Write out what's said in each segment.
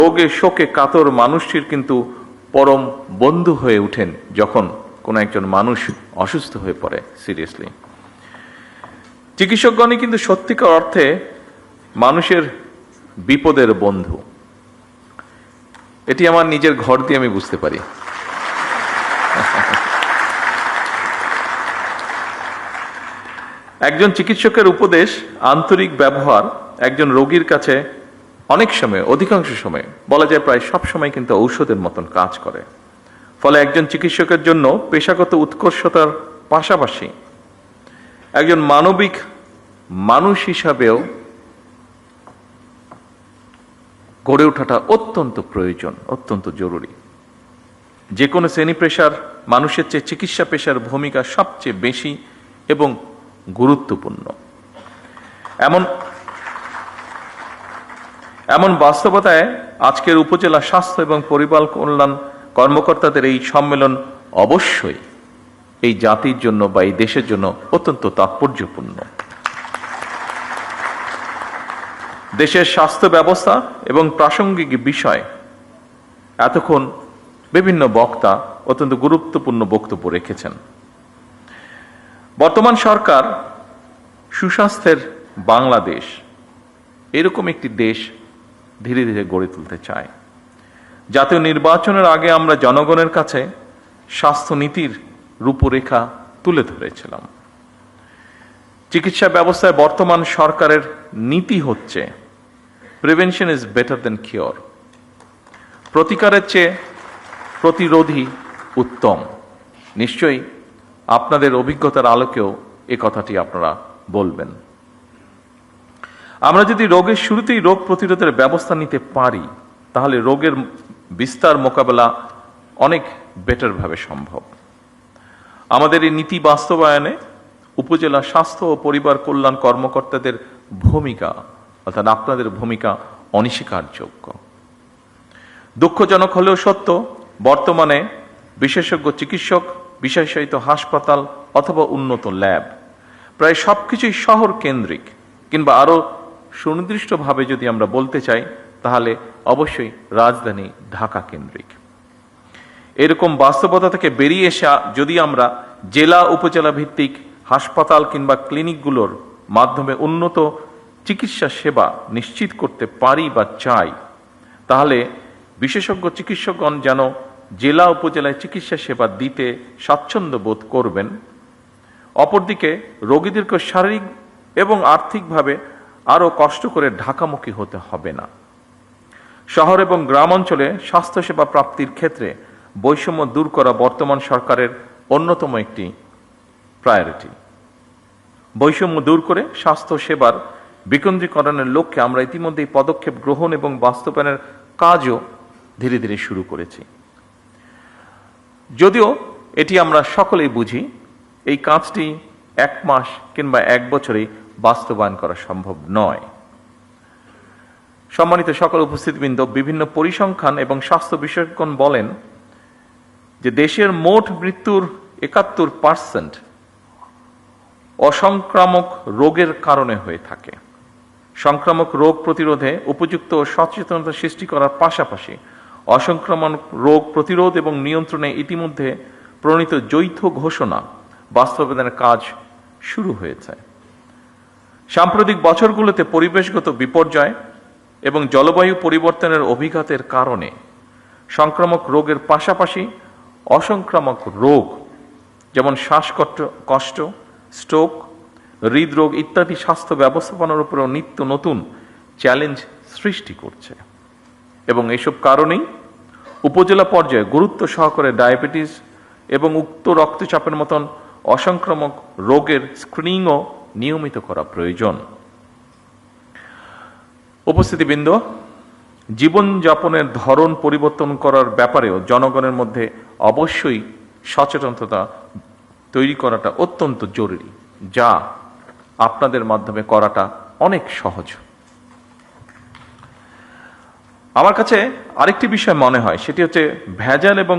রোগে শোকে কাতর মানুষটির কিন্তু পরম বন্ধু হয়ে ওঠেন যখন কোনো একজন মানুষ অসুস্থ হয়ে পড়ে সিরিয়াসলি। চিকিৎসকগণই কিন্তু সত্যিকার অর্থে মানুষের বিপদের বন্ধু। এটি আমার নিজের ঘর দিয়ে আমি বুঝতে পারি। একজন চিকিৎসকের উপদেশ, আন্তরিক ব্যবহার একজন রোগীর কাছে অনেক সময়, অধিকাংশ সময় বলা যায় প্রায় সব সময় কিন্তু ঔষধের মতন কাজ করে। ফলে একজন চিকিৎসকের জন্য পেশাগত উৎকর্ষতার পাশাপাশি একজন মানবিক মানুষ হিসাবেও গড়ে ওঠাটা অত্যন্ত প্রয়োজন, অত্যন্ত জরুরি। যে কোনো শ্রেণী পেশার মানুষের চেয়ে চিকিৎসা পেশার ভূমিকা সবচেয়ে বেশি এবং গুরুত্বপূর্ণ। এমন বাস্তবতায় আজকের উপজেলা স্বাস্থ্য এবং পরিবার কল্যাণ কর্মকর্তাদের এই সম্মেলন অবশ্যই এই জাতির জন্য বা এই দেশের জন্য অত্যন্ত তাৎপর্যপূর্ণ। দেশের স্বাস্থ্য ব্যবস্থা এবং প্রাসঙ্গিক বিষয় এতক্ষণ বিভিন্ন বক্তা অত্যন্ত গুরুত্বপূর্ণ বক্তব্য রেখেছেন। বর্তমান সরকার সুস্বাস্থ্যের বাংলাদেশ, এরকম একটি দেশ ধীরে ধীরে গড়ে তুলতে চায়। জাতীয় নির্বাচনের আগে আমরা জনগণের কাছে স্বাস্থ্য নীতির রূপরেখা তুলে ধরেছিলাম। চিকিৎসা ব্যবস্থায় বর্তমান সরকারের নীতি হচ্ছে prevention is better then cure, প্রতিকারের চেয়ে প্রতিরোধী উত্তম। নিশ্চয়ই আপনাদের অভিজ্ঞতার আলোকেও এ কথাটি আপনারা বলবেন। আমরা যদি রোগের শুরুতেই রোগ প্রতিরোধের ব্যবস্থা নিতে পারি, তাহলে রোগের বিস্তার মোকাবেলা অনেক বেটার ভাবে সম্ভব। আমাদের এই নীতি বাস্তবায়নে উপজেলা স্বাস্থ্য ও পরিবার কল্যাণ কর্মকর্তাদের ভূমিকা, অর্থাৎ আপনাদের ভূমিকা অনস্বীকারযোগ্য। দুঃখজনক হলেও সত্য, বর্তমানে বিশেষজ্ঞ চিকিৎসক, বিশেষায়িত হাসপাতাল অথবা উন্নত ল্যাব প্রায় সবকিছুই শহর কেন্দ্রিক, কিংবা আরো সুনির্দিষ্টভাবে যদি আমরা বলতে চাই তাহলে অবশ্যই রাজধানী ঢাকা কেন্দ্রিক। এরকম বাস্তবতা থেকে বেরিয়ে এসে যদি আমরা জেলা উপজেলা ভিত্তিক হাসপাতাল কিংবা ক্লিনিকগুলোর মাধ্যমে উন্নত চিকিৎসা সেবা নিশ্চিত করতে পারি বা চাই, তাহলে বিশেষজ্ঞ চিকিৎসকগণ যেন জেলা উপজেলায় চিকিৎসা সেবা দিতে স্বাচ্ছন্দ্য বোধ করবেন। অপরদিকে রোগীদেরকে শারীরিক এবং আর্থিকভাবে আরো কষ্ট করে ঢাকামুখী হতে হবে না। শহর এবং গ্রাম অঞ্চলে স্বাস্থ্যসেবা প্রাপ্তির ক্ষেত্রে বৈষম্য দূর করা বর্তমান সরকারের অন্যতম একটি প্রায়োরিটি। বৈষম্য দূর করে স্বাস্থ্য সেবার বিকেন্দ্রীকরণের লক্ষ্যে আমরা ইতিমধ্যেই পদক্ষেপ গ্রহণ এবং বাস্তবায়নের কাজও ধীরে ধীরে শুরু করেছি। যদিও এটি আমরা সকলেই বুঝি, এই কাজটি 1 মাস কিংবা 1 বছরেই বাস্তবায়ন করা সম্ভব নয়। সম্মানিত সকল উপস্থিতবৃন্দ, বিভিন্ন পরিসংখ্যান এবং স্বাস্থ্য বিশেষজ্ঞগণ বলেন যে দেশের মোট মৃত্যুর 71% অসংক্রামক রোগের কারণে হয়ে থাকে। সংক্রামক রোগ প্রতিরোধে উপযুক্ত সচেতনতা সৃষ্টি করার পাশাপাশি অসংক্রামক রোগ প্রতিরোধ এবং নিয়ন্ত্রণে ইতিমধ্যে প্রণীত যৌথ ঘোষণা বাস্তবায়নের কাজ শুরু হয়েছে। সাম্প্রতিক বছরগুলোতে পরিবেশগত বিপর্যয় এবং জলবায়ু পরিবর্তনের অভিঘাতের কারণে সংক্রামক রোগের পাশাপাশি অসংক্রামক রোগ যেমন শ্বাসকষ্ট, স্ট্রোক, হৃদরোগ ইত্যাদি স্বাস্থ্য ব্যবস্থাপনার উপরেও নিত্য নতুন চ্যালেঞ্জ সৃষ্টি করছে। এবং এসব কারণেই উপজেলা পর্যায়ে গুরুত্ব সহকারে ডায়াবেটিস এবং উচ্চ রক্তচাপের মতন অসংক্রামক রোগের স্ক্রিনিংও নিয়মিত করা প্রয়োজন। উপস্থিতিবৃন্দ, জীবনযাপনের ধরন পরিবর্তন করার ব্যাপারেও জনগণের মধ্যে অবশ্যই সচেতনতা তৈরি করাটা অত্যন্ত জরুরি, যা আপনাদের মাধ্যমে করাটা অনেক সহজ। আমার কাছে আরেকটি বিষয় মনে হয়, সেটি হচ্ছে ভেজাল এবং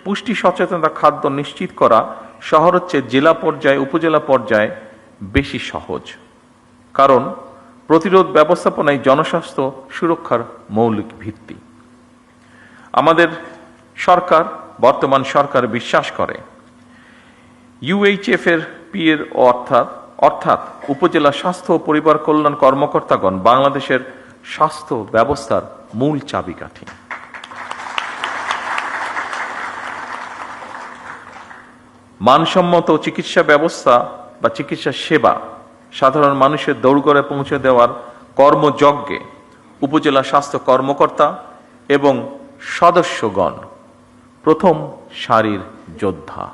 পুষ্টি সচেতনতা খাদ্য নিশ্চিত করা শহর হচ্ছে জেলা পর্যায়ে, উপজেলা পর্যায়ে বেশি সহজ। কারণ প্রতিরোধ ব্যবস্থাপনায় জনস্বাস্থ্য সুরক্ষার মৌলিক ভিত্তি। আমাদের সরকার, বর্তমান সরকার বিশ্বাস করে ইউএইচএফ এর পিএর অর্থাৎ উপজেলা স্বাস্থ্য ও পরিবার কল্যাণ কর্মকর্তাগণ বাংলাদেশের স্বাস্থ্য ব্যবস্থার মূল চাবিকাঠি। মানসম্মত চিকিৎসা ব্যবস্থা বা চিকিৎসা সেবা সাধারণ মানুষের দৌড়গড়ে পৌঁছে দেওয়ার কর্মযজ্ঞে উপজেলা স্বাস্থ্য কর্মকর্তা এবং সদস্যগণ প্রথম সারির যোদ্ধা।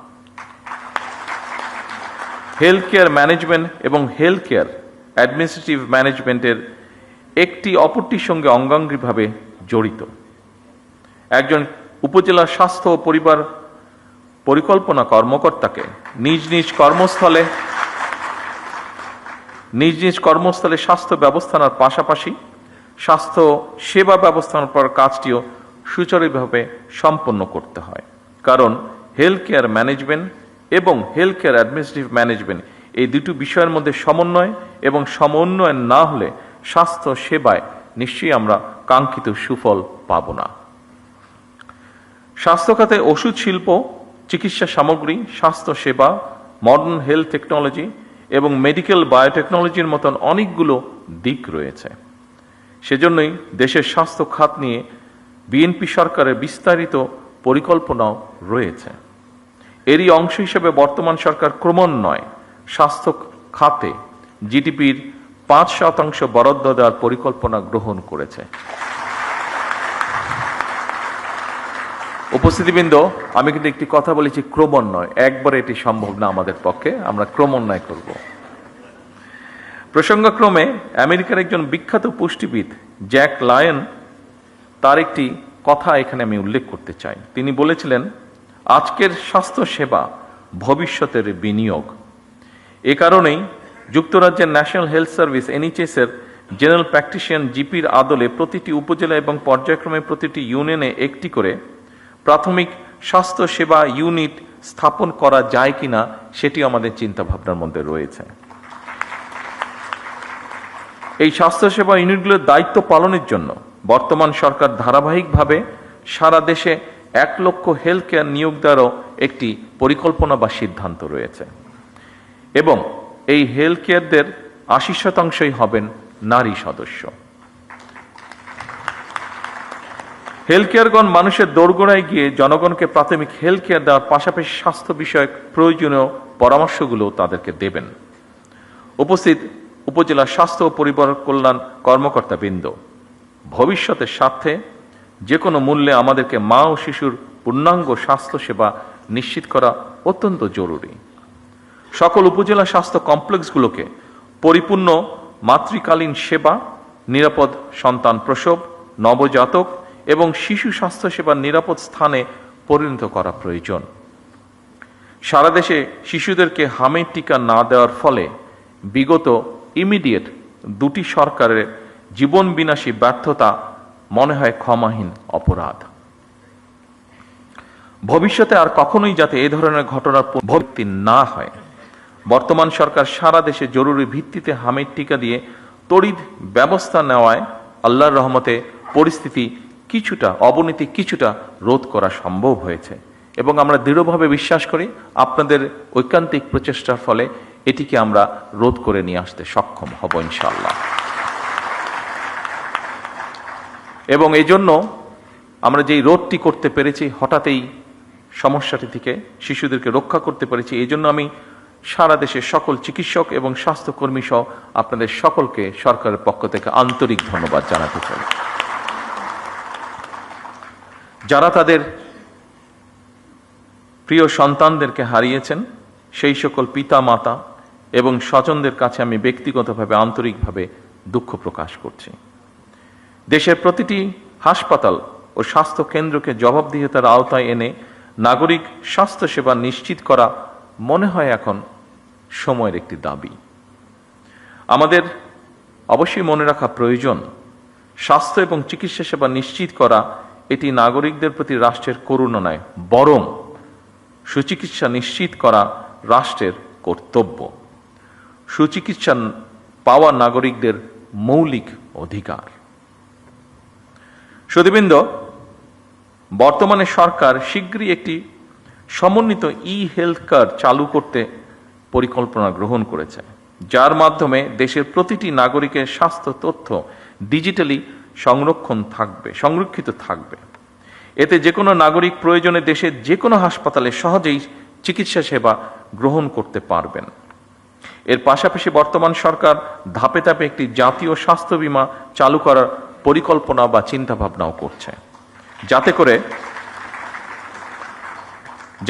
হেলথ কেয়ার ম্যানেজমেন্ট এবং হেলথ কেয়ার অ্যাডমিনিস্ট্রেটিভ ম্যানেজমেন্টের একটি অপরটির সঙ্গে অঙ্গাঙ্গিভাবে জড়িত। একজন উপজেলা স্বাস্থ্য ও পরিবার পরিকল্পনা কর্মকর্তাকে নিজ নিজ কর্মস্থলে স্বাস্থ্য ব্যবস্থার পাশাপাশি স্বাস্থ্য সেবা ব্যবস্থাপনার কাজটিও সুচারুভাবে সম্পন্ন করতে হয়। কারণ হেলথ কেয়ার ম্যানেজমেন্ট এবং হেলথ কেয়ার অ্যাডমিনিস্ট্রেটিভ ম্যানেজমেন্ট এই দুটো বিষয়ের মধ্যে সমন্বয় এবং সমন্বয় না হলে স্বাস্থ্য সেবায় নিশ্চয়ই আমরা কাঙ্ক্ষিত সুফল পাব না। স্বাস্থ্য খাতে ওষুধ শিল্প, চিকিৎসা সামগ্রী, স্বাস্থ্য সেবা, মডার্ন হেলথ টেকনোলজি এবং মেডিকেল বায়োটেকনোলজির মতন অনেকগুলো দিক রয়েছে। সেজন্যই দেশের স্বাস্থ্য খাত নিয়ে বিএনপি সরকারের বিস্তারিত পরিকল্পনাও রয়েছে। এরই অংশ হিসেবে বর্তমান সরকার ক্রমান্বয়ে স্বাস্থ্য খাতে জিডিপির 5% বরাদ্দ দেওয়ার পরিকল্পনা গ্রহণ করেছে। উপস্থিতিবৃন্দ, আমি কিন্তু একটি কথা বলেছি ক্রমান্বয়, একবারে এটি সম্ভব না আমাদের পক্ষে, আমরা ক্রমান্বয় করব। প্রসঙ্গক্রমে আমেরিকার একজন বিখ্যাত পুষ্টিবিদ জ্যাক লায়ন, তার একটি কথা এখানে আমি উল্লেখ করতে চাই। তিনি বলেছিলেন, আজকের স্বাস্থ্য সেবা ভবিষ্যতের বিনিয়োগ। এ কারণেই যুক্তরাজ্যের ন্যাশনাল হেলথ সার্ভিস NHS এর জেনারেল প্র্যাকটিশিয়ান জিপির আদলে প্রতিটি উপজেলা এবং পর্যায়ক্রমে প্রতিটি ইউনিয়নে একটি করে প্রাথমিক স্বাস্থ্য সেবা ইউনিট স্থাপন করা যায় কিনা সেটি আমাদের চিন্তা ভাবনার মধ্যে রয়েছে। এই স্বাস্থ্যসেবা ইউনিটগুলোর দায়িত্ব পালনের জন্য বর্তমান সরকার ধারাবাহিকভাবে সারা দেশে 1 লক্ষ হেলথ কেয়ার নিয়োগ দেওয়ারও একটি পরিকল্পনা বা সিদ্ধান্ত রয়েছে এবং এই হেলথ কেয়ারদের 80% হবেন নারী সদস্য। হেলথ কেয়ারগণ মানুষের দোরগোড়ায় গিয়ে জনগণকে প্রাথমিক হেলথ কেয়ার দেওয়ার পাশাপাশি স্বাস্থ্য বিষয়ক প্রয়োজনীয় পরামর্শগুলো তাদেরকে দেবেন। উপস্থিত উপজেলা স্বাস্থ্য ও পরিবার কল্যাণ কর্মকর্তা বৃন্দ, ভবিষ্যতের স্বার্থে যে কোনো মূল্যে আমাদেরকে মা ও শিশুর পূর্ণাঙ্গ স্বাস্থ্য সেবা নিশ্চিত করা অত্যন্ত জরুরি। সকল উপজেলা স্বাস্থ্য কমপ্লেক্সগুলোকে পরিপূর্ণ মাতৃকালীন সেবা, নিরাপদ সন্তান প্রসব, নবজাতক এবং শিশু স্বাস্থ্য সেবার নিরাপদ স্থানে পরিণত করা প্রয়োজন। সারা দেশে শিশুদেরকে হামের টিকা না দেওয়ার ফলে বিগত ইমিডিয়েট 2টি সরকারের জীবন বিনাশী ব্যর্থতা মনে হয় ক্ষমাহীন অপরাধ। ভবিষ্যতে আর কখনোই যাতে এ ধরনের ঘটনার পুনরাবৃত্তি না হয়, বর্তমান সরকার সারা দেশে জরুরি ভিত্তিতে হামের টিকা দিয়ে তড়িৎ ব্যবস্থা নেওয়ায় আল্লাহর রহমতে পরিস্থিতি অবনতি কিছুটা রোধ করা সম্ভব হয়েছে এবং আমরা দৃঢ়ভাবে বিশ্বাস করি আপনাদের ঐকান্তিক প্রচেষ্টার ফলে এটিকে আমরা রোধ করে নিয়ে আসতে সক্ষম হব ইনশাআল্লাহ। এবং এই জন্য আমরা যেই রোধটি করতে পেরেছি, হঠাৎই সমস্যাটি থেকে শিশুদেরকে রক্ষা করতে পেরেছি, এই জন্য আমি সারা দেশের সকল চিকিৎসক এবং স্বাস্থ্যকর্মী সহ আপনাদের সকলকে সরকারের পক্ষ থেকে আন্তরিক ধন্যবাদ জানাতে চাই। যারা তাদের প্রিয় সন্তানদেরকে হারিয়েছেন সেই সকল পিতা মাতা এবং স্বজনদের কাছে আমি ব্যক্তিগতভাবে আন্তরিকভাবে দুঃখ প্রকাশ করছি। দেশের প্রতিটি হাসপাতাল ও স্বাস্থ্য কেন্দ্রকে জবাবদিহিতার আওতায় এনে নাগরিক স্বাস্থ্য সেবা নিশ্চিত করা মনে হয় এখন সময়ের একটি দাবি। আমাদের অবশ্যই মনে রাখা প্রয়োজন, স্বাস্থ্য এবং চিকিৎসা সেবা নিশ্চিত করা এটি নাগরিকদের প্রতি রাষ্ট্রের করুণা নয়, বরং সুচিকিৎসা নিশ্চিত করা রাষ্ট্রের কর্তব্য। সুচিকিৎসা পাওয়া নাগরিকদের মৌলিক অধিকার। সুধীবৃন্দ, বর্তমানে সরকার শীঘ্রই একটি সমন্বিত হেলথ কার্ড চালু করতে পরিকল্পনা গ্রহণ করেছে, যার মাধ্যমে দেশের প্রতিটি নাগরিকের স্বাস্থ্য তথ্য ডিজিটালি সংরক্ষিত থাকবে। এতে যে কোনো নাগরিক প্রয়োজনে দেশের যে কোনো হাসপাতালে সহজেই চিকিৎসা সেবা গ্রহণ করতে পারবেন। এর পাশাপাশি বর্তমান সরকার ধাপে ধাপে একটি জাতীয় স্বাস্থ্য বীমা চালু করার পরিকল্পনা বা চিন্তা ভাবনাও করছে,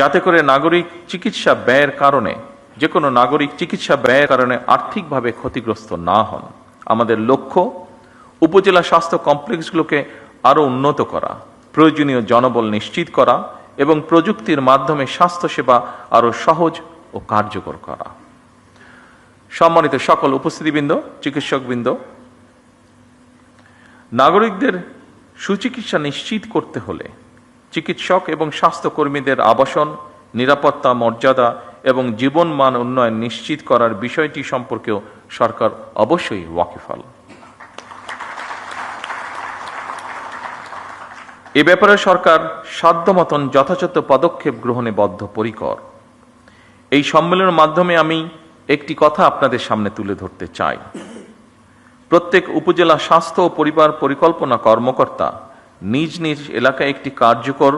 যাতে করে নাগরিক চিকিৎসা ব্যয়ের কারণে যে কোনো নাগরিক চিকিৎসা ব্যয়ের কারণে আর্থিকভাবে ক্ষতিগ্রস্ত না হন। আমাদের লক্ষ্য উপজেলা স্বাস্থ্য কমপ্লেক্সগুলোকে আরও উন্নত করা, প্রয়োজনীয় জনবল নিশ্চিত করা এবং প্রযুক্তির মাধ্যমে স্বাস্থ্যসেবা আরও সহজ ও কার্যকর করা। সম্মানিত সকল উপস্থিতিবৃন্দ, চিকিৎসকবৃন্দ, নাগরিকদের সুচিকিৎসা নিশ্চিত করতে হলে চিকিৎসক এবং স্বাস্থ্যকর্মীদের আবাসন, নিরাপত্তা, মর্যাদা এবং জীবনমান উন্নয়ন নিশ্চিত করার বিষয়টি সম্পর্কেও সরকার অবশ্যই ওয়াকিবহাল। এ ব্যাপারে সরকার সাধ্যমতন যথাযথ পদক্ষেপ গ্রহণে বদ্ধপরিকর। এই সম্মেলনের মাধ্যমে আমি একটি কথা আপনাদের সামনে তুলে ধরতে চাই। প্রত্যেক উপজেলা স্বাস্থ্য ও পরিবার পরিকল্পনা কর্মকর্তা নিজ নিজ এলাকায় একটি কার্যকর,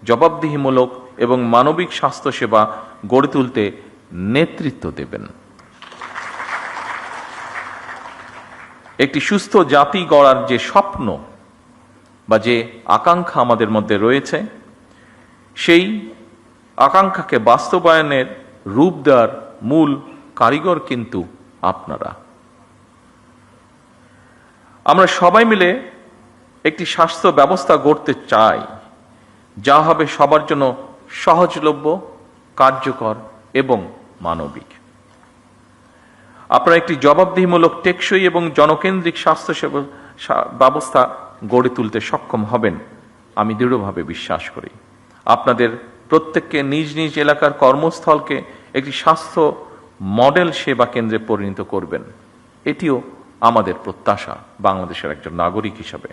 জবাবদিহিমূলক এবং মানবিক স্বাস্থ্যসেবা গড়ে তুলতে নেতৃত্ব দেবেন। একটি সুস্থ জাতি গড়ার যে স্বপ্ন বা যে আকাঙ্ক্ষা আমাদের মধ্যে রয়েছে, সেই আকাঙ্ক্ষাকে বাস্তবায়নের রূপ দেওয়ার মূল কারিগর কিন্তু আপনারা। আমরা সবাই মিলে একটি স্বাস্থ্য ব্যবস্থা গড়তে চাই, যা হবে সবার জন্য সহজলভ্য, কার্যকর এবং মানবিক। আপনারা একটি জবাবদিহিমূলক, টেকসই এবং জনকেন্দ্রিক স্বাস্থ্য ব্যবস্থা গড়ে তুলতে সক্ষম হবেন, আমি দৃঢ়ভাবে বিশ্বাস করি। আপনাদের প্রত্যেককে নিজ নিজ এলাকার কর্মস্থলকে একটি স্বাস্থ্য মডেল সেবা কেন্দ্রে পরিণত করবেন, এটিও আমাদের প্রত্যাশা বাংলাদেশের একজন নাগরিক হিসাবে।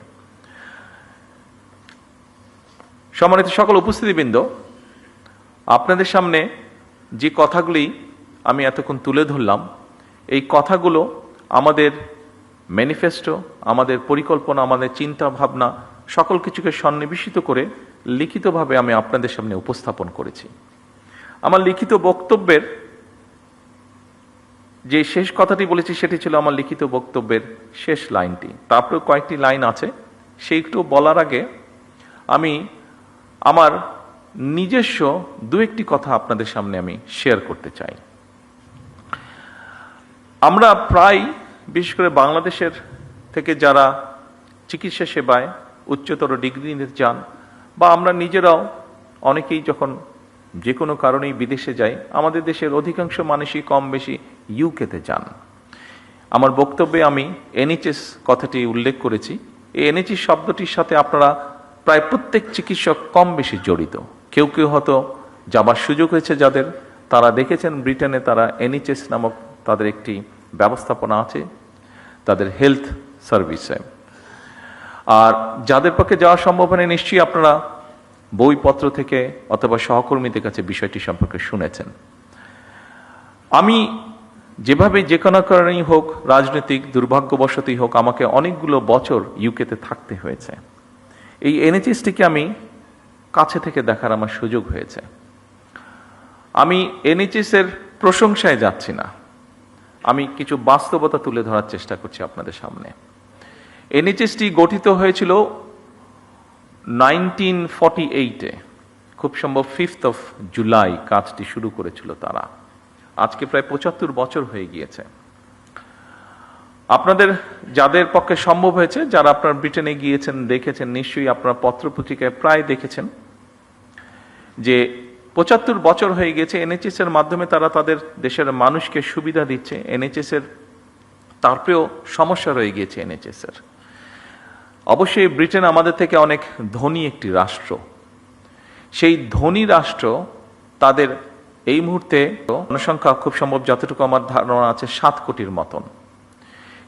সম্মানিত সকল উপস্থিতিবৃন্দ, আপনাদের সামনে যে কথাগুলি আমি এতক্ষণ তুলে ধরলাম, এই কথাগুলো আমাদের ম্যানিফেস্টো, আমাদের পরিকল্পনা, আমাদের চিন্তা ভাবনা সকল কিছুকে সন্নিবেশিত করে লিখিতভাবে আমি আপনাদের সামনে উপস্থাপন করেছি। আমার লিখিত বক্তব্যের যে শেষ কথাটি বলেছি সেটি ছিল আমার লিখিত বক্তব্যের শেষ লাইনটি। তারপরে কয়েকটি লাইন আছে, সেইটু বলার আগে আমি আমার নিজস্ব দু একটি কথা আপনাদের সামনে আমি শেয়ার করতে চাই। আমরা প্রায়, বিশেষ করে বাংলাদেশের থেকে যারা চিকিৎসা সেবায় উচ্চতর ডিগ্রি নিতে চান, বা আমরা নিজেরাও অনেকেই যখন যে কোনো কারণেই বিদেশে যাই, আমাদের দেশের অধিকাংশ মানুষই কম বেশি ইউকেতে যান। আমার বক্তব্যে আমি এনএইচএস কথাটি উল্লেখ করেছি। এই এনএইচএস শব্দটির সাথে আপনারা প্রায় প্রত্যেক চিকিৎসক কম বেশি জড়িত। কেউ কেউ হয়তো যাবার সুযোগ হয়েছে যাদের, তারা দেখেছেন ব্রিটেনে তারা এনএইচএস নামক তাদের একটি ব্যবস্থাপনা আছে তাদের হেলথ সার্ভিসে। আর যাদের পক্ষে যাওয়া সম্ভব হয়নি, নিশ্চয়ই আপনারা বইপত্র থেকে অথবা সহকর্মীদের কাছে বিষয়টি সম্পর্কে শুনেছেন। আমি যেভাবে যে কোনো কারণেই হোক, রাজনৈতিক দুর্ভাগ্যবশতই হোক, আমাকে অনেকগুলো বছর ইউকেতে থাকতে হয়েছে। এই এনএইচএসটিকে আমি কাছে থেকে দেখার আমার সুযোগ হয়েছে। আমি এনএইচএস এর প্রশংসায় যাচ্ছি না, আমি কিছু বাস্তবতা তুলে ধরার চেষ্টা করছি আপনাদের সামনে। এনএইচএসটি গঠিত হয়েছিল 1948-এ, খুব সম্ভব 5 জুলাই কাজটি শুরু করেছিল তারা। আজকে প্রায় 75 বছর হয়ে গিয়েছে। আপনাদের যাদের পক্ষে সম্ভব হয়েছে, যারা আপনার ব্রিটেনে গিয়েছেন, দেখেছেন, নিশ্চয়ই আপনার পত্রপত্রিকায় প্রায় দেখেছেন যে 75 বছর হয়ে গেছে এনএইচএস এর মাধ্যমে তারা তাদের দেশের মানুষকে সুবিধা দিচ্ছে। এনএইচএস এর তারপরেও সমস্যা রয়ে গিয়েছে এনএইচএস এর। অবশ্যই ব্রিটেন আমাদের থেকে অনেক ধনী একটি রাষ্ট্র। সেই ধনী রাষ্ট্র তাদের এই মুহূর্তে জনসংখ্যা খুব সম্ভব, যতটুকু আমার ধারণা আছে, 7 কোটির মতন।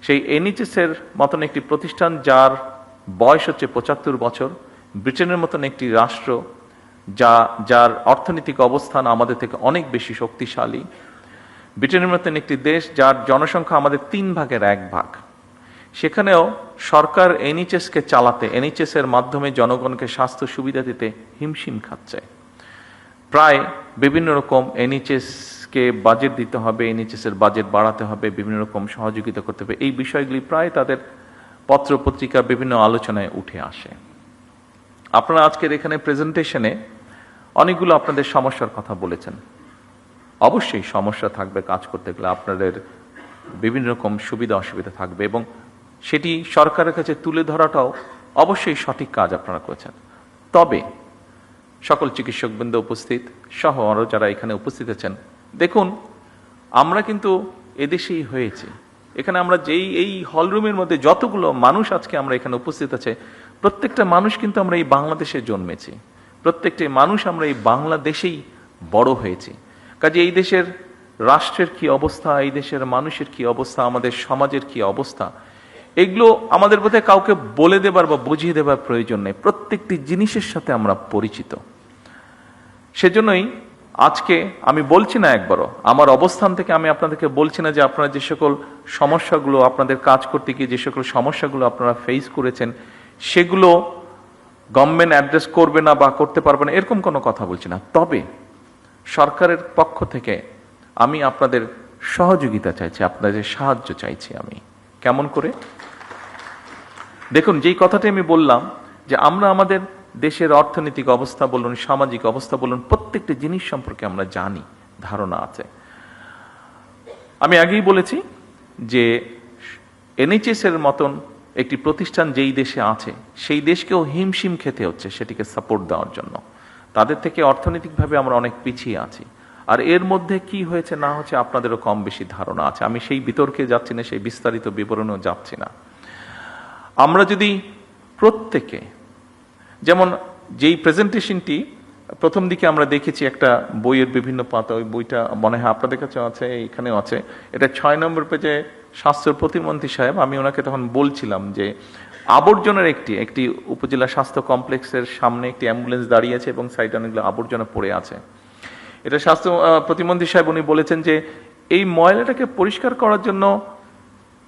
সেই এনএইচএস এর মতন একটি প্রতিষ্ঠান যার বয়স হচ্ছে 75 বছর, ব্রিটেনের মতন একটি রাষ্ট্র যার অর্থনৈতিক অবস্থান আমাদের থেকে অনেক বেশি শক্তিশালী, ব্রিটেনের মতন একটি দেশ যার জনসংখ্যা আমাদের 1/3, সেখানেও সরকার এনএইচএসকে চালাতে, এনএইচএস এর মাধ্যমে জনগণকে স্বাস্থ্য সুবিধা দিতে হিমশিম খাচ্ছে। প্রায় বিভিন্ন রকম এনএইচএসকে বাজেট দিতে হবে, এনএইচএস এর বাজেট বাড়াতে হবে, বিভিন্ন রকম সহযোগিতা করতে হবে, এই বিষয়গুলি প্রায় তাদের পত্র পত্রিকার বিভিন্ন আলোচনায় উঠে আসে। আপনারা আজকের এখানে প্রেজেন্টেশনে অনেকগুলো আপনাদের সমস্যার কথা বলেছেন। অবশ্যই সমস্যা থাকবে, কাজ করতে গেলে আপনাদের বিভিন্ন রকম সুবিধা অসুবিধা থাকবে, এবং সেটি সরকারের কাছে তুলে ধরাটাও অবশ্যই সঠিক কাজ আপনারা করেছেন। তবে সকল চিকিৎসকবৃন্দ উপস্থিত সহ আরও যারা এখানে উপস্থিত আছেন, দেখুন আমরা কিন্তু এদেশেই হয়েছি। এখানে আমরা এই হলরুমের মধ্যে যতগুলো মানুষ আজকে আমরা এখানে উপস্থিত আছে, প্রত্যেকটা মানুষ কিন্তু আমরা এই বাংলাদেশে জন্মেছি, প্রত্যেকটা মানুষ আমরা এই বাংলাদেশেই বড় হয়েছি। কাজে এই দেশের রাষ্ট্রের কি অবস্থা, এই দেশের মানুষের কি অবস্থা, আমাদের সমাজের কি অবস্থা, এগুলো আমাদের বোধহয় কাউকে বলে দেবার বা বুঝিয়ে দেবার প্রয়োজন নেই। প্রত্যেকটি জিনিসের সাথে আমরা পরিচিত। সেজন্যই আজকে আমি বলছি না একবারও, আমার অবস্থান থেকে আমি আপনাদেরকে বলছি না যে আপনারা যে সকল সমস্যাগুলো, আপনাদের কাজ করতে গিয়ে যে সকল সমস্যাগুলো আপনারা ফেস করেছেন সেগুলো গভর্নমেন্ট অ্যাড্রেস করবে না বা করতে পারবে না, এরকম কোনো কথা বলছি না। তবে সরকারের পক্ষ থেকে আমি আপনাদের সহযোগিতা চাইছি, আপনাদের সাহায্য চাইছি। আমি কেমন করে? দেখুন, যেই কথাটি আমি বললাম যে আমরা আমাদের দেশের অর্থনৈতিক অবস্থা বলুন, সামাজিক অবস্থা বলুন, প্রত্যেকটি জিনিস সম্পর্কে আমরা জানি, ধারণা আছে। আমি আগেই বলেছি যে এনএইচএস এর মতন একটি প্রতিষ্ঠান যেই দেশে আছে সেই দেশকেও হিমশিম খেতে হচ্ছে সেটিকে সাপোর্ট দেওয়ার জন্য। তাদের থেকে অর্থনৈতিকভাবে আমরা অনেক পিছিয়ে আছি। আর এর মধ্যে কি হয়েছে না হচ্ছে আপনাদেরও কম বেশি ধারণা আছে। আমি সেই বিতর্কে যাচ্ছি না, সেই বিস্তারিত বিবরণেও যাচ্ছি না। আমরা যদি প্রত্যেকে, যেমন যেই প্রেজেন্টেশনটি প্রথম দিকে আমরা দেখেছি একটা বইয়ের বিভিন্ন পাতা, ওই বইটা মনে হয় আপনাদের কাছে আছে, এখানেও আছে, এটা 6 নম্বর পেজে স্বাস্থ্য প্রতিমন্ত্রী সাহেব, আমি ওনাকে তখন বলছিলাম যে আবর্জনার একটি উপজেলা স্বাস্থ্য কমপ্লেক্সের সামনে একটি অ্যাম্বুলেন্স দাঁড়িয়ে আছে এবং সাইডে অনেকগুলো আবর্জনা পড়ে আছে। এটা স্বাস্থ্য প্রতিমন্ত্রী সাহেব উনি বলেছেন যে এই ময়লাটাকে পরিষ্কার করার জন্য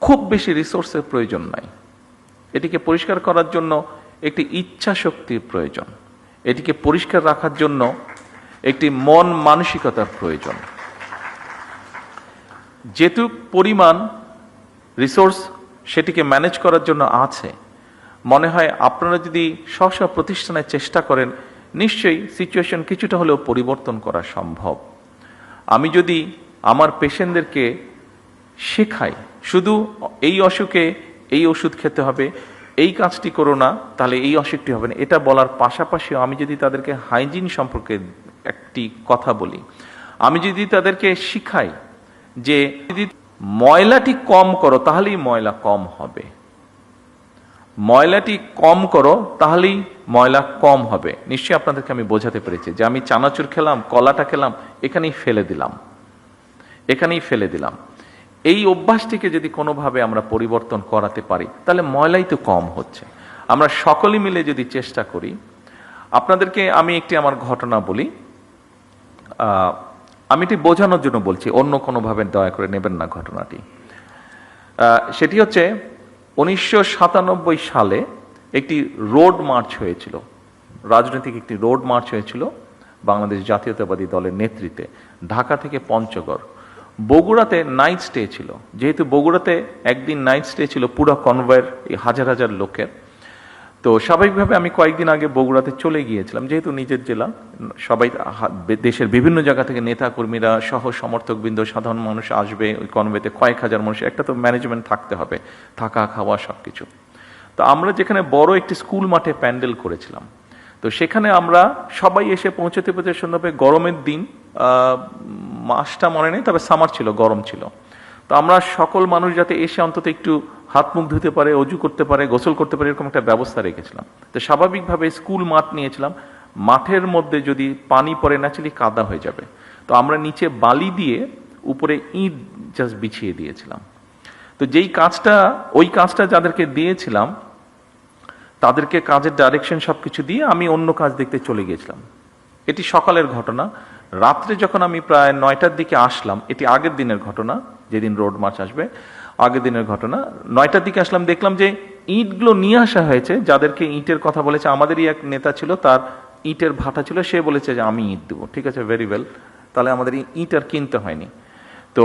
খুব বেশি রিসোর্সের প্রয়োজন নাই, এটিকে পরিষ্কার করার জন্য একটি ইচ্ছা শক্তির প্রয়োজন, এটিকে পরিষ্কার রাখার জন্য একটি মন মানসিকতার প্রয়োজন। যেটুক পরিমাণ রিসোর্স সেটিকে ম্যানেজ করার জন্য আছে, মনে হয় আপনারা যদি স্ব প্রতিষ্ঠানের চেষ্টা করেন নিশ্চয়ই সিচুয়েশন কিছুটা হলেও পরিবর্তন করা সম্ভব। আমি যদি আমার পেশেন্টদেরকে শেখাই শুধু এই অসুখে এই ওষুধ খেতে হবে, এই কাজটি করো না তাহলে এই অসুখটি হবে না, এটা বলার পাশাপাশি আমি যদি তাদেরকে হাইজিন সম্পর্কে একটি কথা বলি, আমি যদি তাদেরকে শিখাই যে যদি ময়লাটি কম করো তাহলেই ময়লা কম হবে, ময়লাটি কম করো তাহলেই ময়লা কম হবে, নিশ্চয়ই আপনাদেরকে আমি বোঝাতে পেরেছি যে আমি চানাচুর খেলাম, কলাটা খেলাম, এখানেই ফেলে দিলাম। এই অভ্যাসটিকে যদি কোনোভাবে আমরা পরিবর্তন করাতে পারি তাহলে ময়লাই তো কম হচ্ছে। আমরা সকলে মিলে যদি চেষ্টা করি, আপনাদেরকে আমি আমার ঘটনা বলি, আমি এটি বোঝানোর জন্য বলছি, অন্য কোনোভাবে দয়া করে নেবেন না ঘটনাটি। সেটি হচ্ছে 1997 সালে একটি রোড মার্চ হয়েছিল, রাজনৈতিক একটি রোড মার্চ হয়েছিল বাংলাদেশ জাতীয়তাবাদী দলের নেতৃত্বে, ঢাকা থেকে পঞ্চগড়। বগুড়াতে নাইট স্টে ছিল, যেহেতু বগুড়াতে একদিন নাইট স্টে ছিল পুরো কনভয়ের হাজার হাজার লোকের, তো স্বাভাবিকভাবে আমি কয়েকদিন আগে বগুড়াতে চলে গিয়েছিলাম, যেহেতু নিজের জেলা, সবাই দেশের বিভিন্ন জায়গা থেকে নেতা কর্মীরা সহ সমর্থকবৃন্দ সাধারণ মানুষ আসবে ওই কনভয়েতে, কয়েক হাজার মানুষ, একটা তো ম্যানেজমেন্ট থাকতে হবে, থাকা খাওয়া সবকিছু। তো আমরা যেখানে বড় একটি স্কুল মাঠে প্যান্ডেল করেছিলাম, তো সেখানে আমরা সবাই এসে পৌঁছতে সন্ধ্যাবে, গরমের দিন, মাসটা মনে নেই, তবে সামার ছিল, গরম ছিল। তো আমরা সকল মানুষ যাতে এসে অন্তত একটু হাত মুখ ধুতে পারে, অজু করতে পারে, গোসল করতে পারে, এরকম একটা ব্যবস্থা রেখেছিলাম। তো স্বাভাবিকভাবে স্কুল মাঠ নিয়েছিলাম, মাঠের মধ্যে যদি পানি পড়ে ন্যাচারালি কাদা হয়ে যাবে, তো আমরা নিচে বালি দিয়ে উপরে ইট জাস্ট বিছিয়ে দিয়েছিলাম। তো ওই কাজটা যাদেরকে দিয়েছিলাম তাদেরকে কাজের ডাইরেকশন সবকিছু দিয়ে আমি অন্য কাজ দেখতে চলে গিয়েছিলাম। এটি সকালের ঘটনা। রাত্রে যখন আমি প্রায় 9টার দিকে আসলাম, এটি আগের দিনের ঘটনা, যেদিন রোড মার্চ আসবে আগের দিনের ঘটনা। 9টার দিকে আসলাম, দেখলাম যে ইটগুলো নিয়ে আসা হয়েছে। যাদেরকে ইটের কথা বলেছে, আমাদেরই এক নেতা ছিল, তার ইটের ভাটা ছিল, সে বলেছে যে আমি ইট দেবো। ঠিক আছে, ভেরি ওয়েল, তাহলে আমাদের ইট আর কিনতে হয়নি। তো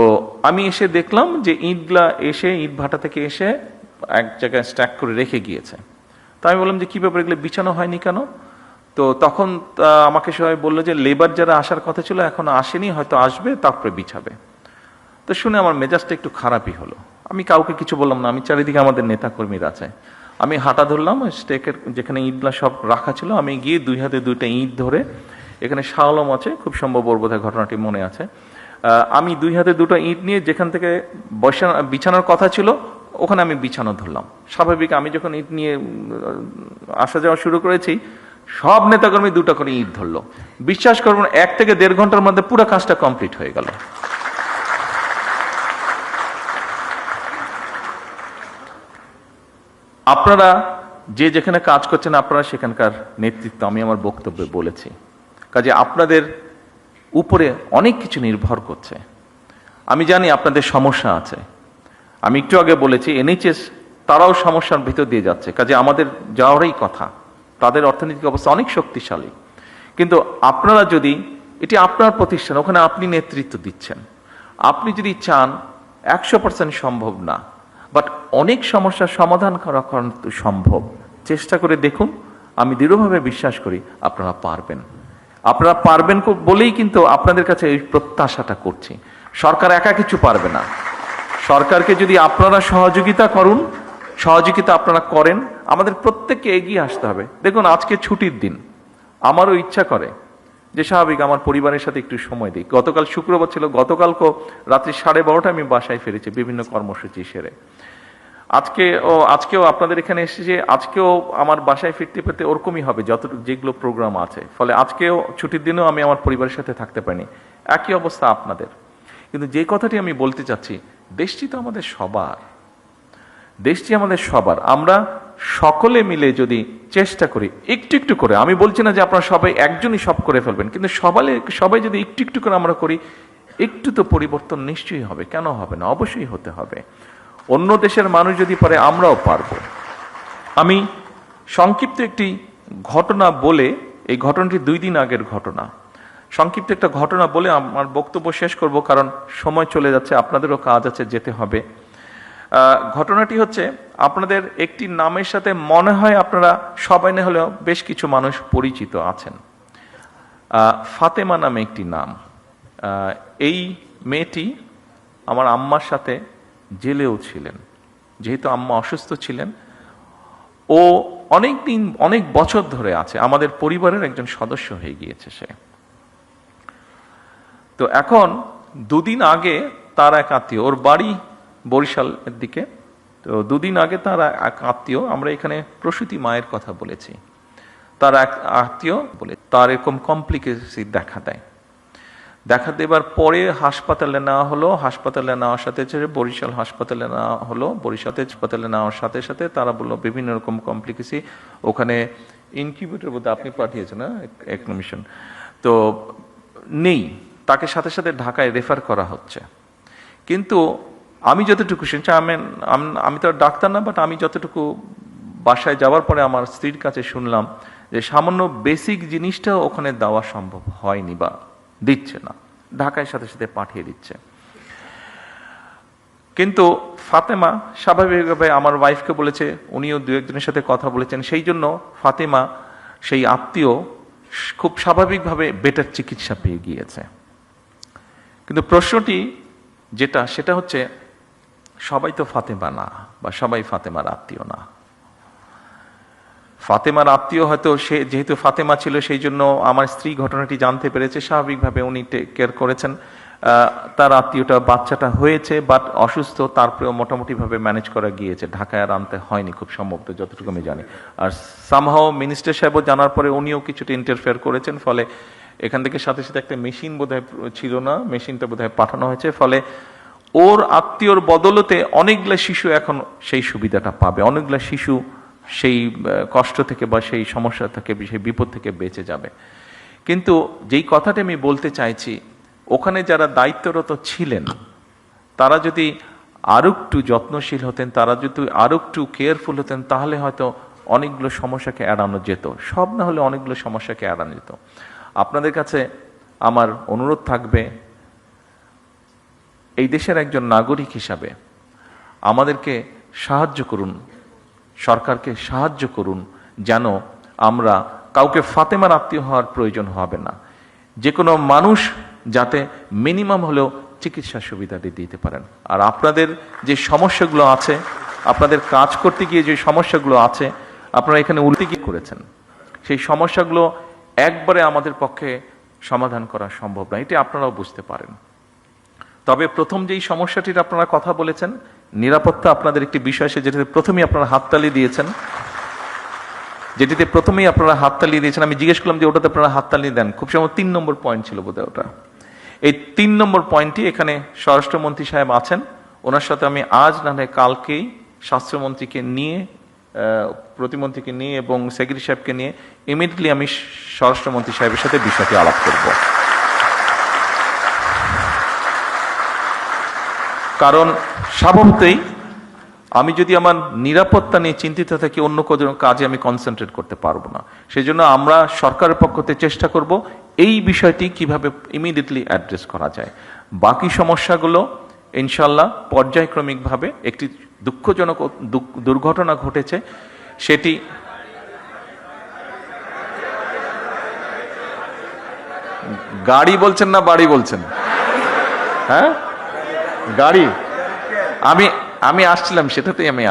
আমি এসে দেখলাম যে ইটগুলা এসে ইট ভাটা থেকে এসে এক জায়গায় স্ট্যাক করে রেখে গিয়েছে। তো আমি বললাম যে কি ব্যাপার, এগুলো বিছানো হয়নি কেন? তো তখন আমাকে সবাই বললো যে লেবার যারা আসার কথা ছিল এখনো আসেনি, হয়তো আসবে তারপরে বিছাবে। তো শুনে আমার মেজাজটা একটু খারাপই হলো। আমি কাউকে কিছু বললাম না, আমি চারিদিকে আমাদের নেতা কর্মীরা আছে, আমি হাঁটা ধরলাম স্টেকের যেখানে ইটগুলা সব রাখা ছিল, আমি গিয়ে 2 হাতে 2টা ইট ধরে, এখানে শাওলম আছে, খুব সম্ভব ওর বোধহয় ঘটনাটি মনে আছে, আমি 2 হাতে 2টা ইট নিয়ে যেখান থেকে বিছানোর কথা ছিল ওখানে আমি বিছানো ধরলাম। স্বাভাবিক, আমি যখন ইট নিয়ে আসা যাওয়া শুরু করেছি, সব নেতাকর্মী 2টা করে ইট ধরলো। বিশ্বাস করবেন 1 থেকে 1.5 ঘন্টার মধ্যে পুরো কাজটা কমপ্লিট হয়ে গেল। আপনারা যে যেখানে কাজ করছেন, আপনারা সেখানকার নেতৃত্ব, আমি আমার বক্তব্যে বলেছি, কাজে আপনাদের উপরে অনেক কিছু নির্ভর করছে। আমি জানি আপনাদের সমস্যা আছে, আমি একটু আগে বলেছি এনএইচএস তারাও সমস্যার ভিতর দিয়ে যাচ্ছে, কাজে আমাদের যাওয়ারই কথা। তাদের অর্থনৈতিক অবস্থা অনেক শক্তিশালী, কিন্তু আপনারা যদি, এটি আপনার প্রতিষ্ঠান, ওখানে আপনি নেতৃত্ব দিচ্ছেন, আপনি যদি চান, 100% সম্ভব না, বাট অনেক সমস্যার সমাধান করা কিন্তু সম্ভব। চেষ্টা করে দেখুন, আমি দৃঢ়ভাবে বিশ্বাস করি আপনারা পারবেন। আপনারা পারবেন বলেই কিন্তু আপনাদের কাছে এই প্রত্যাশাটা করছি। সরকার একা কিছু পারবে না। সরকারকে যদি আপনারা সহযোগিতা আপনারা করেন, আমাদের প্রত্যেককে এগিয়ে আসতে হবে। দেখুন, আজকে ছুটির দিন, আমারও ইচ্ছা করে যে স্বাভাবিক আমার পরিবারের সাথে একটু সময় দিই। গতকাল শুক্রবার ছিল, গতকালকেও রাত্রি 12:30 আমি বাসায় ফিরেছি বিভিন্ন কর্মসূচি সেরে। আজকেও আপনাদের এখানে এসেছে, আজকেও আমার বাসায় ফিরতে পেতে ওরকমই হবে যেগুলো প্রোগ্রাম আছে। ফলে আজকেও ছুটির দিনেও আমি আমার পরিবারের সাথে থাকতে পারিনি। একই অবস্থা আপনাদের। কিন্তু যে কথাটি আমি বলতে চাচ্ছি, দেশটি তো আমাদের সবার, দেশটি আমাদের সবার। আমরা সকলে মিলে যদি চেষ্টা করি একটু একটু করে, আমি বলছি না যে আপনারা সবাই একজনই সব করে ফেলবেন, কিন্তু সবাই যদি একটু একটু করে আমরা করি, একটু তো পরিবর্তন নিশ্চয়ই হবে। কেন হবে না? অবশ্যই হতে হবে। অন্য দেশের মানুষ যদি পারে, আমরাও পারবো। আমি সংক্ষিপ্ত একটি ঘটনা বলে, এই ঘটনাটি 2 দিন আগের ঘটনা, সংক্ষিপ্ত একটা ঘটনা বলে আমার বক্তব্য শেষ করব, কারণ সময় চলে যাচ্ছে, আপনাদেরও কাজ আছে, যেতে হবে। ঘটনাটি হচ্ছে, আপনাদের একটি নামের সাথে মনে হয় আপনারা সবাই না হলেও বেশ কিছু মানুষ পরিচিত আছেন। ফাতেমা নামে একটি নাম। এই মেয়েটি আমার আম্মার সাথে জেলেও ছিলেন। যেহেতু আম্মা অসুস্থ ছিলেন, ও অনেক বছর ধরে আছে, আমাদের পরিবারের একজন সদস্য হয়ে গিয়েছে সে। তো এখন 2 দিন আগে তার এক আত্মীয়, ওর বাড়ি বরিশালের দিকে, তো 2 দিন আগে তার এক আত্মীয়, আমরা এখানে প্রসূতি মায়ের কথা বলেছি, তার এক আত্মীয় বলে তার এরকম কমপ্লিকেশন দেখা দেবার পরে হাসপাতালে নেওয়া হলো। হাসপাতালে নেওয়ার সাথে বরিশাল হাসপাতালে নেওয়া হলো। বরিশাল হাসপাতালে নেওয়ার সাথে সাথে তারা বললো বিভিন্ন রকম কমপ্লিকেশন, ওখানে ইনকিউবেটর বলতে আপনি পাঠিয়েছেন না একমিশন, তো নেই, তাকে সাথে সাথে ঢাকায় রেফার করা হচ্ছে। কিন্তু আমি যতটুকু শুনছি, আমি তো ডাক্তার না, বাট আমি যতটুকু বাসায় যাওয়ার পরে আমার স্ত্রীর কাছে শুনলাম যে সামান্য বেসিক জিনিসটা ওখানে দেওয়া সম্ভব হয়নি বা দিচ্ছে না, ঢাকায় সাথে সাথে পাঠিয়ে দিচ্ছে। কিন্তু ফাতেমা স্বাভাবিকভাবে আমার ওয়াইফকে বলেছে, উনিও 2-1 জনের সাথে কথা বলেছেন, সেই জন্য ফাতেমা সেই আত্মীয় খুব স্বাভাবিকভাবে বেটার চিকিৎসা পেয়ে গিয়েছে। কিন্তু প্রশ্নটি সেটা হচ্ছে, সবাই তো ফাতেমা না, বা সবাই ফাতেমার আত্মীয় না। ফাতেমার আত্মীয় হয়তো, সে যেহেতু ফাতেমা ছিল সেই জন্য আমার স্ত্রী ঘটনাটি জানতে পেরেছে, স্বাভাবিকভাবে উনি টেক কেয়ার করেছেন। তার আত্মীয়টা, বাচ্চাটা হয়েছে বাট অসুস্থ, তারপরেও মোটামুটিভাবে ম্যানেজ করা গিয়েছে, ঢাকায় আর আনতে হয়নি খুব সম্ভবত, যতটুকু আমি জানি। আর সামহাও মিনিস্টার সাহেবও জানার পরে উনিও কিছুটা ইন্টারফেয়ার করেছেন, ফলে এখান থেকে সাথে সাথে একটা মেশিন বোধহয় ছিল না, মেশিনটা বোধহয় পাঠানো হয়েছে, ফলে ওর আত্মীয়র বদলতে অনেকগুলা শিশু এখন সেই সুবিধাটা পাবে। অনেকগুলা শিশু সেই কষ্ট থেকে বা সেই সমস্যা থেকে, সেই বিপদ থেকে বেঁচে যাবে। কিন্তু যেই কথাটা আমি বলতে চাইছি, ওখানে যারা দায়িত্বরত ছিলেন তারা যদি আরো একটু যত্নশীল হতেন, তারা যদি আরো একটু কেয়ারফুল হতেন, তাহলে হয়তো অনেকগুলো সমস্যাকে এড়ানো যেত। সব না হলে অনেকগুলো সমস্যাকে এড়ানো যেত। আপনাদের কাছে আমার অনুরোধ থাকবে, এই দেশের একজন নাগরিক হিসাবে আমাদেরকে সাহায্য করুন, সরকারকে সাহায্য করুন, যেন আমরা কাউকে ফাতেমার আত্মীয় হওয়ার প্রয়োজন হবে না। যে কোনো মানুষ যাতে মিনিমাম হলেও চিকিৎসা সুবিধাটি দিতে পারেন। আর আপনাদের যে সমস্যাগুলো আছে, আপনাদের কাজ করতে গিয়ে যে সমস্যাগুলো আছে, আপনারা এখানে উল্টে গিয়ে করেছেন, সেই সমস্যাগুলো একবারে আমাদের পক্ষে সমাধান করা সম্ভব না, এটা আপনারাও বুঝতে পারেন। তবে প্রথম যেই সমস্যাটির আপনারা কথা বলেছেন, নিরাপত্তা আপনাদের একটি বিষয়, যেটাতে প্রথমেই আপনারা হাততালি দিয়েছেন, আমি জিজ্ঞেস করলাম যে ওটাতে আপনারা হাততালি দেন, খুব সম্ভবত 3 নম্বর পয়েন্ট ছিল বোধহয় ওটা। এই 3 নম্বর পয়েন্টটি এখানে স্বরাষ্ট্রমন্ত্রী সাহেব আছেন, ওনার সাথে আমি আজ না হয় কালকেই স্বাস্থ্যমন্ত্রীকে নিয়ে, প্রতিমন্ত্রীকে নিয়ে এবং সেক্রেটারি সাহেবকে নিয়ে ইমিডিয়েটলি আমি স্বরাষ্ট্রমন্ত্রী সাহেবের সাথে বিষয়টি আলাপ করব। কারণ স্বভাবতই আমি যদি আমার নিরাপত্তা নিয়ে চিন্তিত থাকি, অন্য কোনো কাজে আমি কনসেন্ট্রেট করতে পারবো না। সেই জন্য আমরা সরকারের পক্ষ থেকে চেষ্টা করব এই বিষয়টি কিভাবে ইমিডিয়েটলি অ্যাড্রেস করা যায়। বাকি সমস্যাগুলো ইনশাল্লাহ পর্যায়ক্রমিকভাবে, একটি দুঃখজনক দুর্ঘটনা ঘটেছে, সেটি গাড়ি বলছেন না বাড়ি বলছেন? হ্যাঁ, গাড়ি। আমি আসছিলাম, সেটাতেই আমি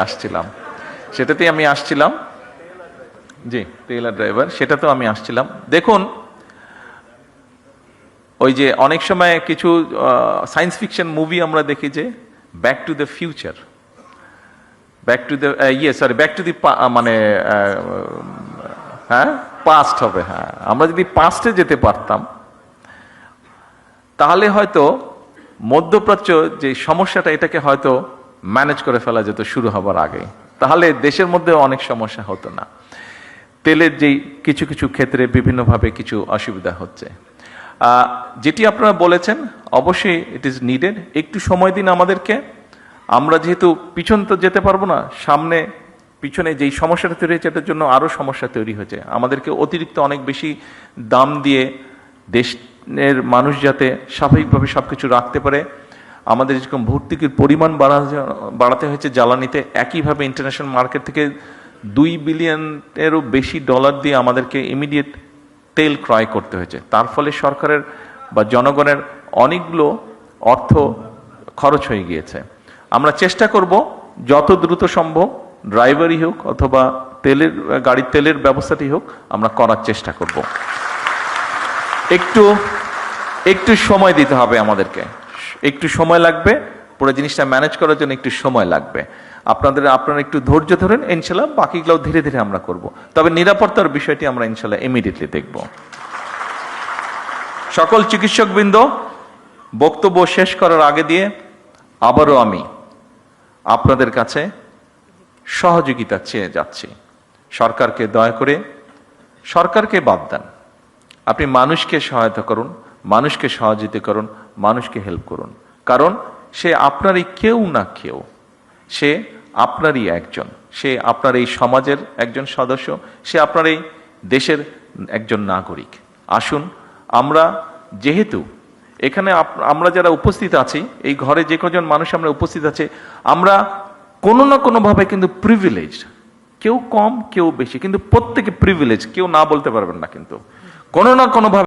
আসছিলাম, জি, টেইলার ড্রাইভার, সেটাতেও আমি আসছিলাম। দেখুন, ওই যে অনেক সময় কিছু সায়েন্স ফিকশন মুভি আমরা দেখি যে back to the future, back to the মানে হ্যাঁ পাস্ট হবে। হ্যাঁ, আমরা যদি পাস্টে যেতে পারতাম তাহলে হয়তো মধ্যপ্রাচ্য যে সমস্যাটা, এটাকে হয়তো ম্যানেজ করে ফেলা যেত শুরু হবার আগে, তাহলে দেশের মধ্যে অনেক সমস্যা হতো না। তেলের যেই কিছু কিছু ক্ষেত্রে বিভিন্নভাবে কিছু অসুবিধা হচ্ছে, যেটি আপনারা বলেছেন, অবশ্যই ইট ইজ নিডেড। একটু সময় দিন আমাদেরকে, আমরা যেহেতু পিছন তো যেতে পারবো না, সামনে পিছনে যেই সমস্যাটা তৈরি হয়েছে এটার জন্য আরো সমস্যা তৈরি হয়েছে। আমাদেরকে অতিরিক্ত অনেক বেশি দাম দিয়ে দেশের মানুষ যাতে স্বাভাবিকভাবে সবকিছু রাখতে পারে, আমাদের যেরকম ভর্তুকির পরিমাণ বাড়াতে হয়েছে জ্বালানিতে, একইভাবে ইন্টারন্যাশনাল মার্কেট থেকে $2 বিলিয়নেরও বেশি ডলার দিয়ে আমাদেরকে ইমিডিয়েট তেল ক্রয় করতে হয়েছে। তার ফলে সরকারের বা জনগণের অনেকগুলো অর্থ খরচ হয়ে গিয়েছে। আমরা চেষ্টা করব যত দ্রুত সম্ভব, ড্রাইভারই হোক অথবা গাড়ির তেলের ব্যবস্থাটি হোক, আমরা করার চেষ্টা করব। একটু সময় দিতে হবে আমাদেরকে, একটু সময় লাগবে, পুরো জিনিসটা ম্যানেজ করার জন্য একটু সময় লাগবে। আপনারা একটু ধৈর্য ধরেন, ইনশাল্লাহ বাকিগুলো ধীরে ধীরে আমরা করব। তবে নিরাপত্তার বিষয়টি আমরা ইনশাল্লাহ ইমিডিয়েটলি দেখব। সকল চিকিৎসকবৃন্দ, বক্তব্য শেষ করার আগে দিয়ে আবারও আমি আপনাদের কাছে সহযোগিতা চেয়ে যাচ্ছি। সরকারকে দয়া করে, সরকারকে বাদ দেন, আপনি মানুষকে সহায়তা করুন, মানুষকে সহযোগিতা করুন, মানুষকে হেল্প করুন। কারণ সে আপনারই কেউ না কেউ, সে আপনারই একজন, সে আপনার এই সমাজের একজন সদস্য, সে আপনার এই দেশের একজন নাগরিক। আসুন, আমরা যেহেতু এখানে আমরা যারা উপস্থিত আছি, এই ঘরে যে কজন মানুষ আমরা উপস্থিত আছি, আমরা কোনো না কোনোভাবে কিন্তু প্রিভিলেজ, কেউ কম কেউ বেশি, কিন্তু প্রত্যেকে প্রিভিলেজ, কেউ না বলতে পারবেন না, কিন্তু কোনো না কোনোভাবে